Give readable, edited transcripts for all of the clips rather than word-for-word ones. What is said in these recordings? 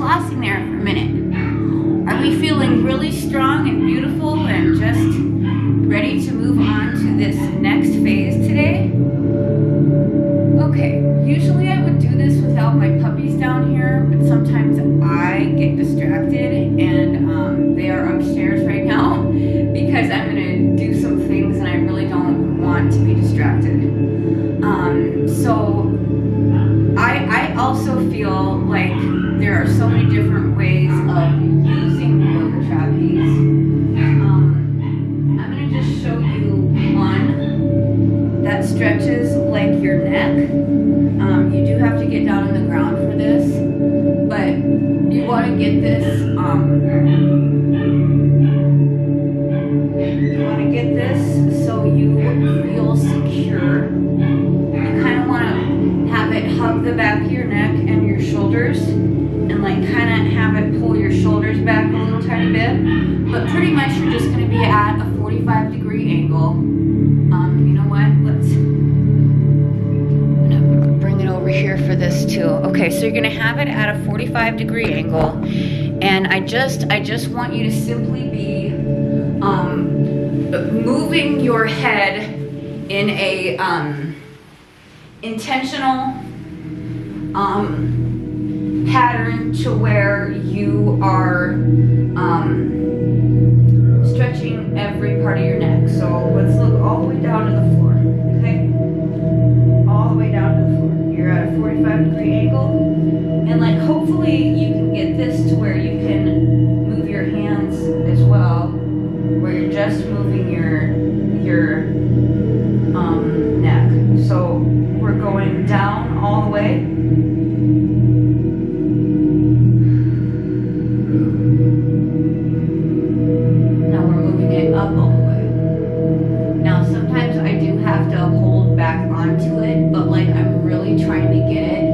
flossing there for a minute. Are we feeling really strong and beautiful and just ready to move on to this next phase today? Okay, usually I would do this without my puppies down here, but sometimes I get distracted and they are upstairs right now because I'm gonna do some things and I really don't want to be distracted. So I also feel like there are so many different ways of using the yoga trapeze. I'm gonna just show you one that stretches like your neck. You do have to get down on the ground for this, but you want to get this. You want to get this so you feel secure. You kind of want to have it hug the back of your neck and your shoulders, and like kind of have it pull your shoulders back a little tiny bit. But pretty much you're just going to be at a 45-degree angle. You know what? Over here for this too. Okay, so you're gonna have it at a 45-degree angle, and I just want you to simply be moving your head in a intentional pattern to where you are stretching every part of your neck. So let's look all the way down to the floor. Okay, all the way down to the floor. You're at a 45-degree angle, and like hopefully you can get this to where you can move your hands as well, where you're just moving your neck. So we're going down all the way. Now we're moving it up all the way. Now sometimes I do have to hold back onto it, but like I'm really trying to get it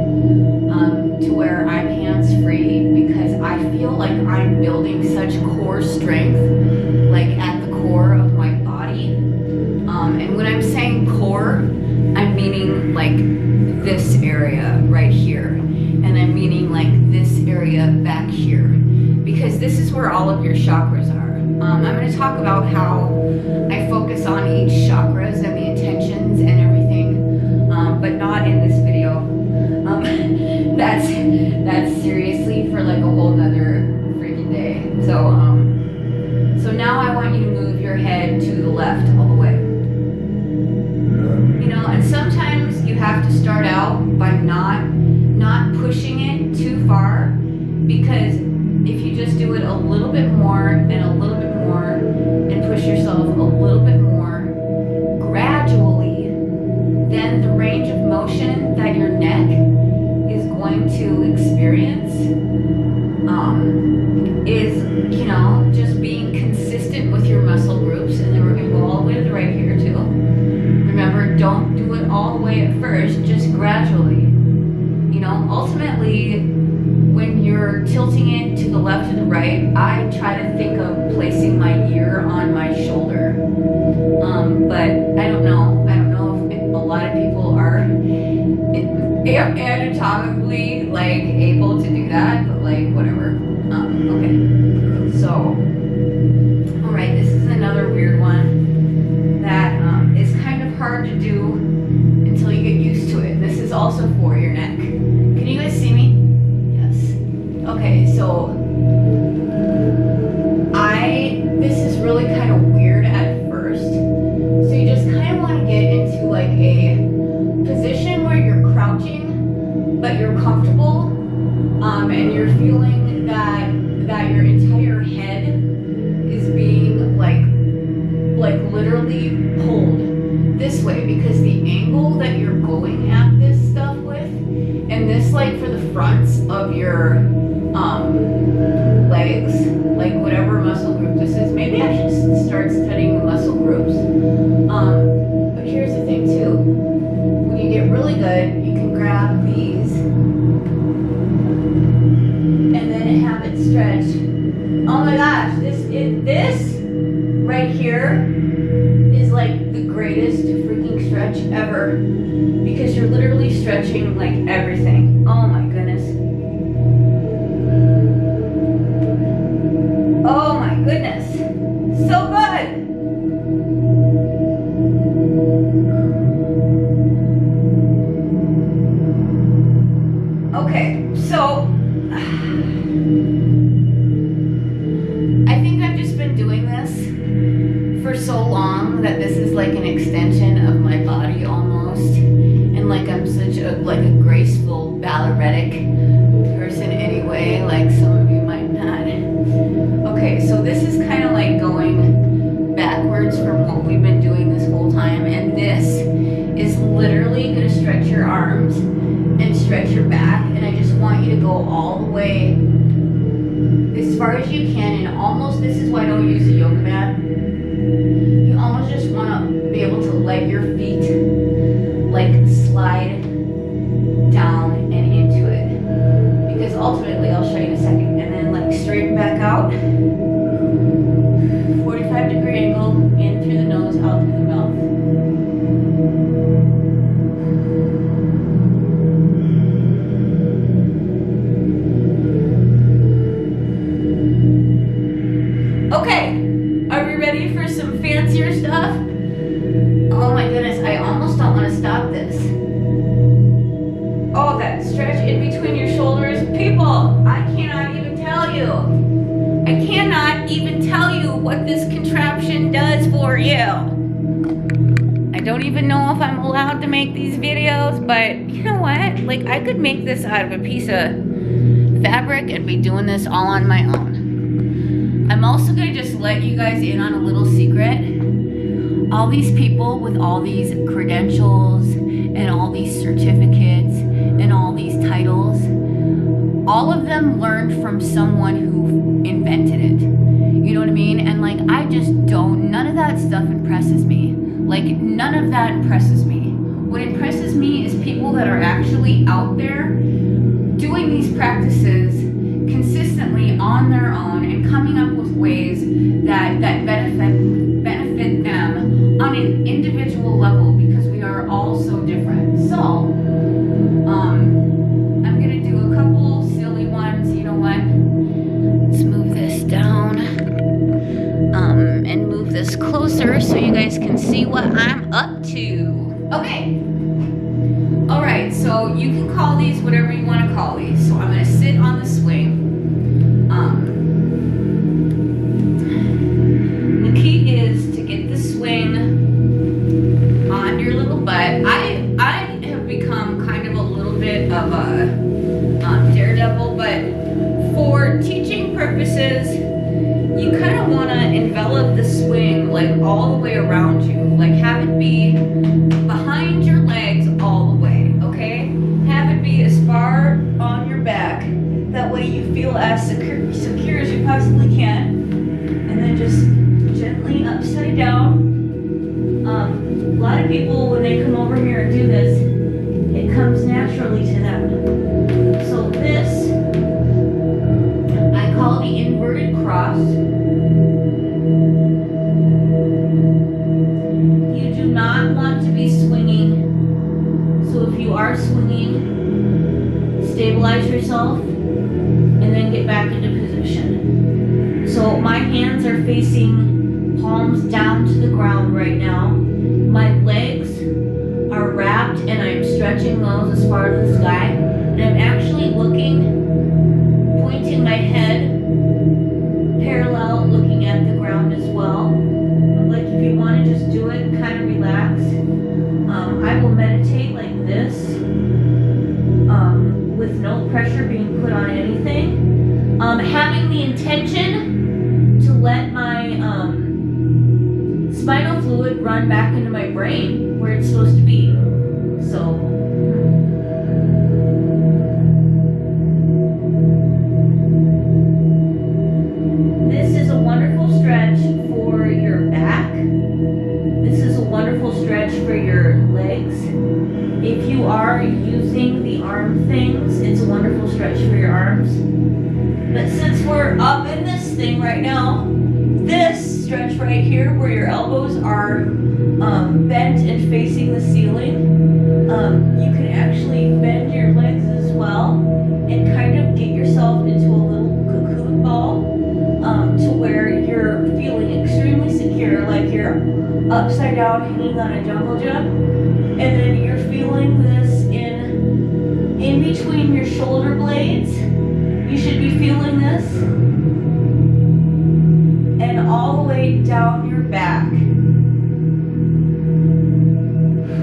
to where I'm hands-free, because I feel like I'm building such core strength, like at the core of my body. And when I'm saying core, I'm meaning like this area right here, and I'm meaning like this area back here, because this is where all of your chakras are. I'm going to talk about how I focus on each chakras and the intentions and everything, but not in this video. That's seriously for like a whole nother freaking day. So now I want you to move your head to the left all the way. You know, and sometimes you have to start out by not pushing it too far, because if you just do it a little bit more and a little bit more and push yourself a little bit more gradually, then the range of motion that your neck is going to experience is, you know, just being consistent with your muscle groups. And then we're going to go all the way to the right here too. Remember, don't do it all the way at first, just gradually. You know, ultimately, when you're tilting it to the left or the right, I try to think of placing my ear on my shoulder. But I don't know if a lot of people are anatomically like able to do that, but like whatever. Okay. So, all right, this is another weird one that is kind of hard to do until you get used to it. This is also for your neck. Can you guys see me? Yes. Okay, so this is really kind of weird at first. So you just kind of want to get into like a position where you're crouching, but you're comfortable, and you're feeling that your entire head is being like literally pulled this way, because the angle that you're going at this stuff with, and this like for the fronts of your legs, like whatever muscle group this is. Maybe I should start studying the muscle groups. But here's the thing too. When you get really good, you can grab these and then have it stretch. Oh my gosh, this right here is like the greatest freaking stretch ever, because you're literally stretching like everything. Oh my goodness. Oh my goodness. So good. Okay, so I think I've just been doing this for so long that this is like an extension of my body almost. And like I'm such a graceful balleretic person anyway, like some of you might not. Okay, so this is kind of like going backwards from what we've been doing this whole time, and this is literally gonna stretch your arms and stretch your back, and I just want you to go all the way as far as you can, and almost, this is why I don't use a yoga mat. You almost just want to be able to let your feet like slide down and into it, because ultimately, I'll show you in a second, and then like straighten back out, 45-degree angle, in through the nose, out through the mouth. Okay, are we ready for some fancier stuff? Oh my goodness, I almost don't want to stop this. Oh, that stretch in between your shoulders. People, I cannot even tell you. I cannot even tell you what this contraption does for you. I don't even know if I'm allowed to make these videos, but you know what? Like, I could make this out of a piece of fabric and be doing this all on my own. I'm also gonna just let you guys in on a little secret. All these people with all these credentials and all these certificates and all these titles, all of them learned from someone who invented it. You know what I mean? And like, I just don't, none of that stuff impresses me. Like, none of that impresses me. What impresses me is people that are actually out there doing these practices consistently on their own and coming up with ways that benefit them on an individual level, because we are all so different. So I'm gonna do a couple silly ones. You know what? Let's move this down and move this closer so you guys can see what I'm up to. Okay. All right, so you can call these whatever you want to call these. So I'm going to sit on the swing. The key is to get the swing on your little butt. I have become kind of a little bit of a daredevil, but for teaching purposes, you kind of want to envelop the swing like all the way around you. Like, have it be behind your legs all the way, okay? Have it be as far on your back. That way you feel as secure as you possibly can. And then just gently upside down. A lot of people, when they come over here and do this, it comes naturally to them. So this, I call the inverted cross. You do not want to be swinging. So if you are swinging, stabilize yourself and then get back into position. So my hands are facing palms down to the ground right now. My legs are wrapped and I'm stretching those as far as the sky. And I'm actually looking, pointing my head parallel, looking at the ground as well. Like, if you want to just do it and kind of relax. I will meditate like this, with no pressure being put on anything. Having the intention to let my spinal fluid run back into my brain where it's supposed to be. So this is a wonderful stretch for your back. This is a wonderful stretch for your legs. If you are using the arm things, it's a wonderful stretch for your arms. But since we're up in this thing right now, this stretch right here where your elbows are bent and facing the ceiling, you can actually bend your legs as well and kind of get yourself into a little cocoon ball to upside down, hanging on a jungle jump, and then you're feeling this in between your shoulder blades. You should be feeling this, and all the way down your back.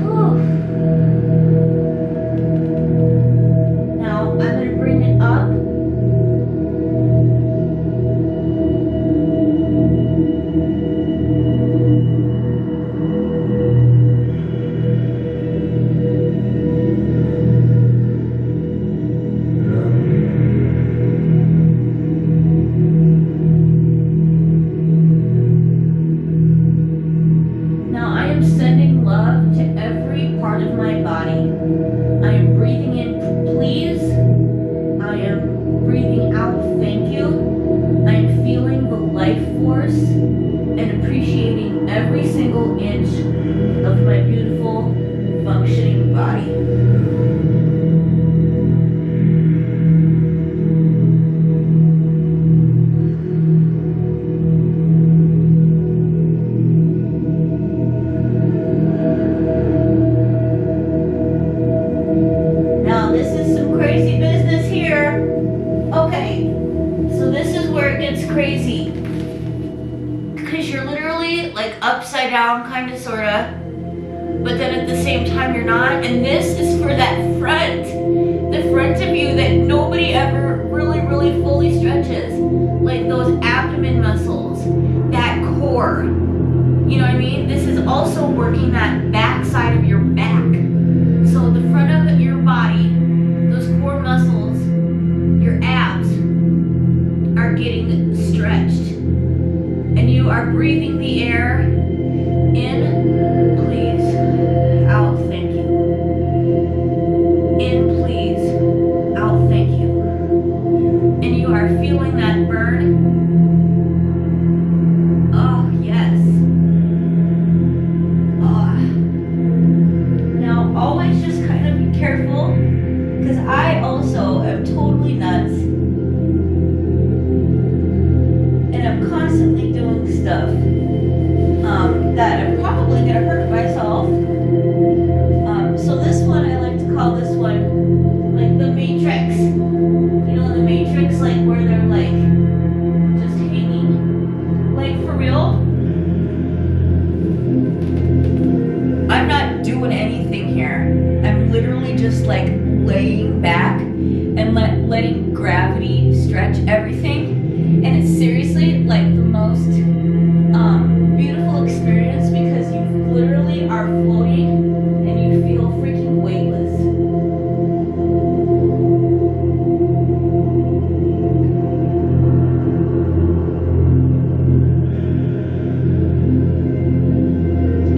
Whew. Now I'm going to bring it up. Sending love to every part of my body. I am breathing in please. I am breathing out thank you. I am feeling the life force and appreciating every single inch of my beautiful, functioning body. Crazy, because you're literally like upside down, kind of, sort of, but then at the same time you're not. And this is for that the front of you that nobody ever really fully stretches, like those abdomen muscles, that core, you know what I mean? This is also working that back side of your back. So the front of your body, those core muscles, your abs are getting stretched, and you are breathing the air in, please, out, thank you. In, please, out, thank you. And you are feeling that burn. Oh, yes. Oh. Now, always just kind of be careful, because I also am totally nuts. I'm constantly doing stuff that I'm probably going to hurt myself. So this one, I like to call this one like the Matrix. You know, the Matrix, like where they're like just hanging. Like for real. I'm not doing anything here. I'm literally just like laying back and letting gravity stretch everything. And it's seriously like the most beautiful experience, because you literally are floating and you feel freaking weightless.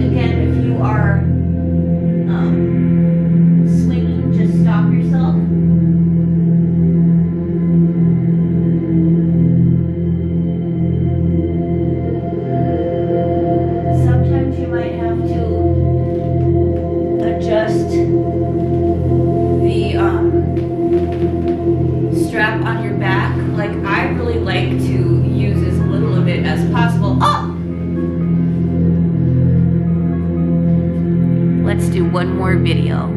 Again, if you are swinging, just stop yourself. Strap on your back. Like, I really like to use as little of it as possible. Oh! Let's do one more video.